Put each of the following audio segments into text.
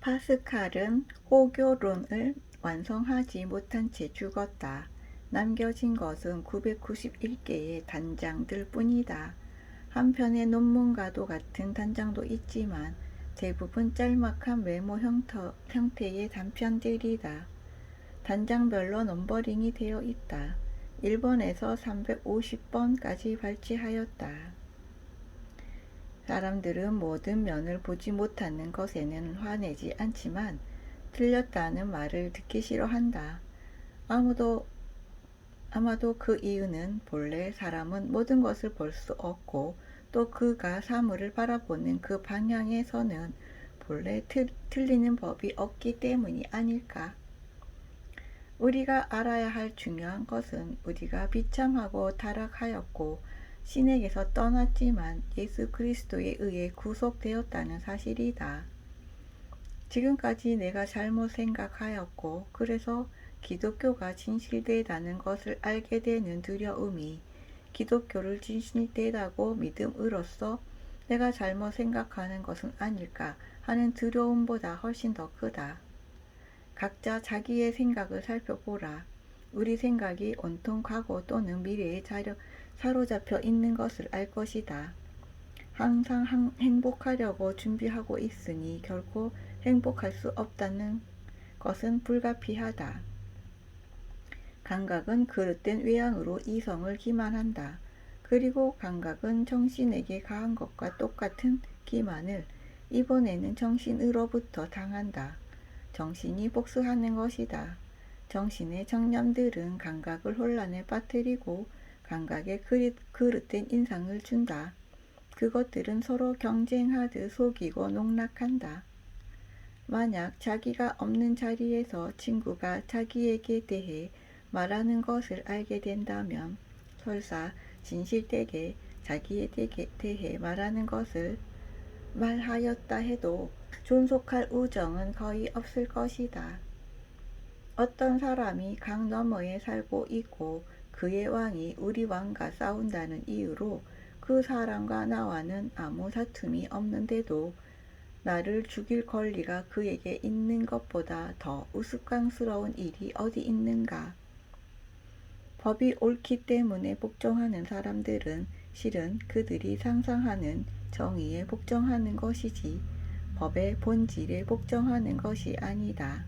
파스칼은 호교론을 완성하지 못한 채 죽었다. 남겨진 것은 991개의 단장들 뿐이다. 한편의 논문과도 같은 단장도 있지만 대부분 짤막한 메모 형태의 단편들이다. 단장별로 넘버링이 되어 있다. 1번에서 350번까지 발췌하였다. 사람들은 모든 면을 보지 못하는 것에는 화내지 않지만 틀렸다는 말을 듣기 싫어한다. 아마도 그 이유는 본래 사람은 모든 것을 볼 수 없고 또 그가 사물을 바라보는 그 방향에서는 본래 틀리는 법이 없기 때문이 아닐까. 우리가 알아야 할 중요한 것은 우리가 비참하고 타락하였고 신에게서 떠났지만 예수 그리스도에 의해 구속되었다는 사실이다. 지금까지 내가 잘못 생각하였고 그래서 기독교가 진실되다는 것을 알게 되는 두려움이 기독교를 진실되다고 믿음으로써 내가 잘못 생각하는 것은 아닐까 하는 두려움보다 훨씬 더 크다. 각자 자기의 생각을 살펴보라. 우리 생각이 온통 과거 또는 미래에 사로잡혀 있는 것을 알 것이다. 항상 행복하려고 준비하고 있으니 결코 행복할 수 없다는 것은 불가피하다. 감각은 그릇된 외양으로 이성을 기만한다. 그리고 감각은 정신에게 가한 것과 똑같은 기만을 이번에는 정신으로부터 당한다. 정신이 복수하는 것이다. 정신의 정념들은 감각을 혼란에 빠뜨리고 감각에 그릇된 인상을 준다. 그것들은 서로 경쟁하듯 속이고 농락한다. 만약 자기가 없는 자리에서 친구가 자기에게 대해 말하는 것을 알게 된다면 설사 진실되게 자기에 대해 말하는 것을 말하였다 해도 존속할 우정은 거의 없을 것이다. 어떤 사람이 강 너머에 살고 있고 그의 왕이 우리 왕과 싸운다는 이유로 그 사람과 나와는 아무 다툼이 없는데도 나를 죽일 권리가 그에게 있는 것보다 더 우스꽝스러운 일이 어디 있는가? 법이 옳기 때문에 복종하는 사람들은 실은 그들이 상상하는 정의에 복종하는 것이지 법의 본질에 복종하는 것이 아니다.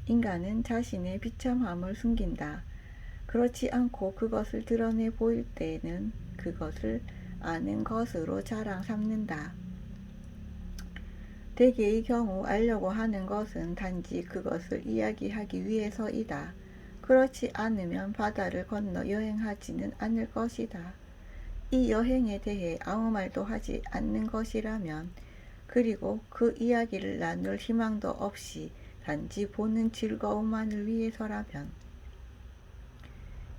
인간은 자신의 비참함을 숨긴다. 그렇지 않고 그것을 드러내 보일 때는 그것을 아는 것으로 자랑 삼는다. 대개의 경우 알려고 하는 것은 단지 그것을 이야기하기 위해서이다. 그렇지 않으면 바다를 건너 여행하지는 않을 것이다. 이 여행에 대해 아무 말도 하지 않는 것이라면 그리고 그 이야기를 나눌 희망도 없이 단지 보는 즐거움만을 위해서라면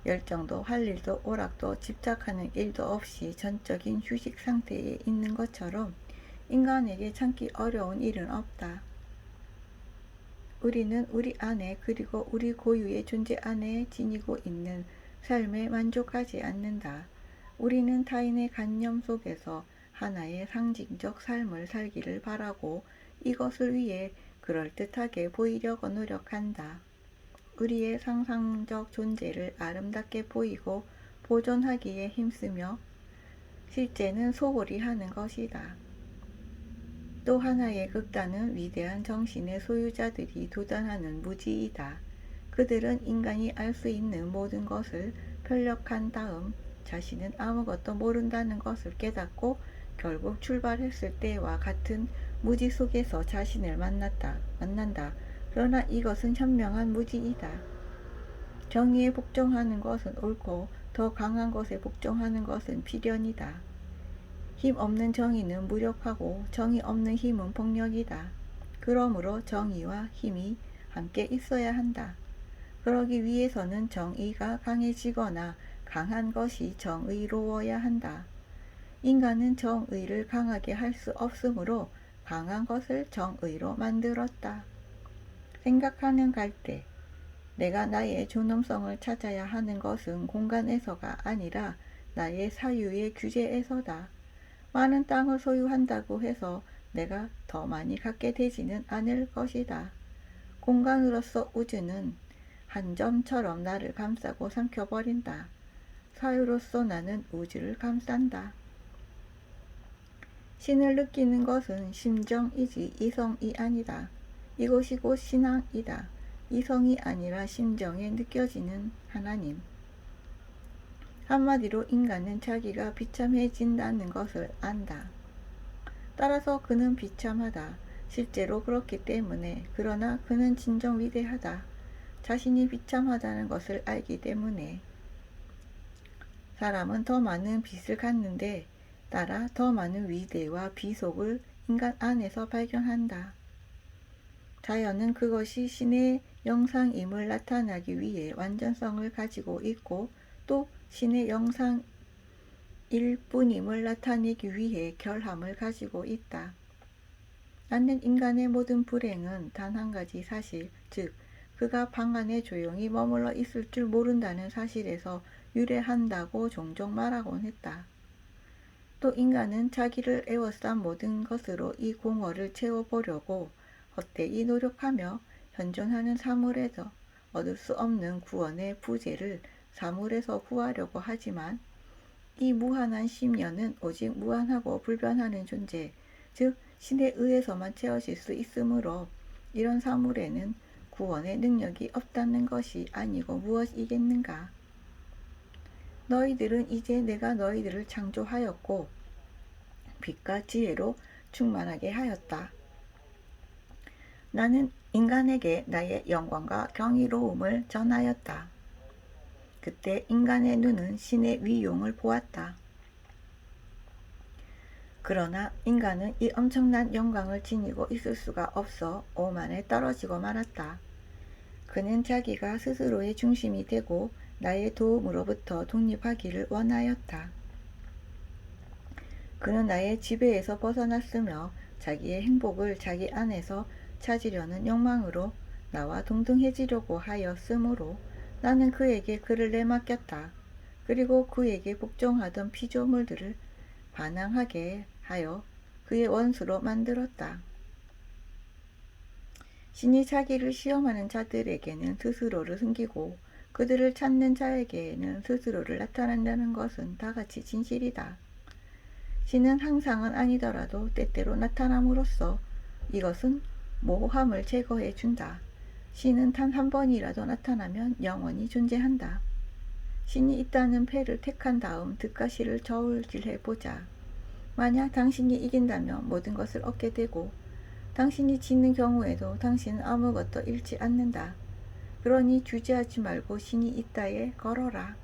열정도 할 일도 오락도 집착하는 일도 없이 전적인 휴식 상태에 있는 것처럼 인간에게 참기 어려운 일은 없다. 우리는 우리 안에 그리고 우리 고유의 존재 안에 지니고 있는 삶에 만족하지 않는다. 우리는 타인의 관념 속에서 하나의 상징적 삶을 살기를 바라고 이것을 위해 그럴듯하게 보이려고 노력한다. 우리의 상상적 존재를 아름답게 보이고 보존하기에 힘쓰며 실제는 소홀히 하는 것이다. 또 하나의 극단은 위대한 정신의 소유자들이 도전하는 무지이다. 그들은 인간이 알 수 있는 모든 것을 편력한 다음 자신은 아무것도 모른다는 것을 깨닫고 결국 출발했을 때와 같은 무지 속에서 자신을 만난다. 그러나 이것은 현명한 무지이다. 정의에 복종하는 것은 옳고 더 강한 것에 복종하는 것은 필연이다. 힘 없는 정의는 무력하고 정의 없는 힘은 폭력이다. 그러므로 정의와 힘이 함께 있어야 한다. 그러기 위해서는 정의가 강해지거나 강한 것이 정의로워야 한다. 인간은 정의를 강하게 할 수 없으므로 강한 것을 정의로 만들었다. 생각하는 갈대. 내가 나의 존엄성을 찾아야 하는 것은 공간에서가 아니라 나의 사유의 규제에서다. 많은 땅을 소유한다고 해서 내가 더 많이 갖게 되지는 않을 것이다. 공간으로서 우주는 한 점처럼 나를 감싸고 삼켜버린다. 사유로서 나는 우주를 감싼다. 신을 느끼는 것은 심정이지 이성이 아니다. 이것이 곧 신앙이다. 이성이 아니라 심정에 느껴지는 하나님. 한마디로 인간은 자기가 비참해진다는 것을 안다. 따라서 그는 비참하다. 실제로 그렇기 때문에. 그러나 그는 진정 위대하다. 자신이 비참하다는 것을 알기 때문에. 사람은 더 많은 빛을 갖는데 따라 더 많은 위대와 비속을 인간 안에서 발견한다. 자연은 그것이 신의 영상임을 나타나기 위해 완전성을 가지고 있고 또 신의 영상일 뿐임을 나타내기 위해 결함을 가지고 있다. 나는 인간의 모든 불행은 단 한 가지 사실, 즉 그가 방 안에 조용히 머물러 있을 줄 모른다는 사실에서 유래한다고 종종 말하곤 했다. 또 인간은 자기를 에워싼 모든 것으로 이 공허를 채워보려고 헛되이 노력하며 현존하는 사물에서 얻을 수 없는 구원의 부재를 사물에서 구하려고 하지만 이 무한한 심려는 오직 무한하고 불변하는 존재, 즉 신에 의해서만 채워질 수 있으므로 이런 사물에는 구원의 능력이 없다는 것이 아니고 무엇이겠는가? 너희들은 이제 내가 너희들을 창조하였고 빛과 지혜로 충만하게 하였다. 나는 인간에게 나의 영광과 경이로움을 전하였다. 그때 인간의 눈은 신의 위용을 보았다. 그러나 인간은 이 엄청난 영광을 지니고 있을 수가 없어 오만에 떨어지고 말았다. 그는 자기가 스스로의 중심이 되고 나의 도움으로부터 독립하기를 원하였다. 그는 나의 지배에서 벗어났으며 자기의 행복을 자기 안에서 찾으려는 욕망으로 나와 동등해지려고 하였으므로 나는 그에게 그를 내맡겼다. 그리고 그에게 복종하던 피조물들을 반항하게 하여 그의 원수로 만들었다. 신이 자기를 시험하는 자들에게는 스스로를 숨기고 그들을 찾는 자에게는 스스로를 나타낸다는 것은 다같이 진실이다. 신은 항상은 아니더라도 때때로 나타남으로써 이것은 모호함을 제거해 준다. 신은 단 한 번이라도 나타나면 영원히 존재한다. 신이 있다는 패를 택한 다음 득과 실을 저울질해 보자. 만약 당신이 이긴다면 모든 것을 얻게 되고 당신이 지는 경우에도 당신은 아무것도 잃지 않는다. 그러니 주저하지 말고 신이 있다에 걸어라.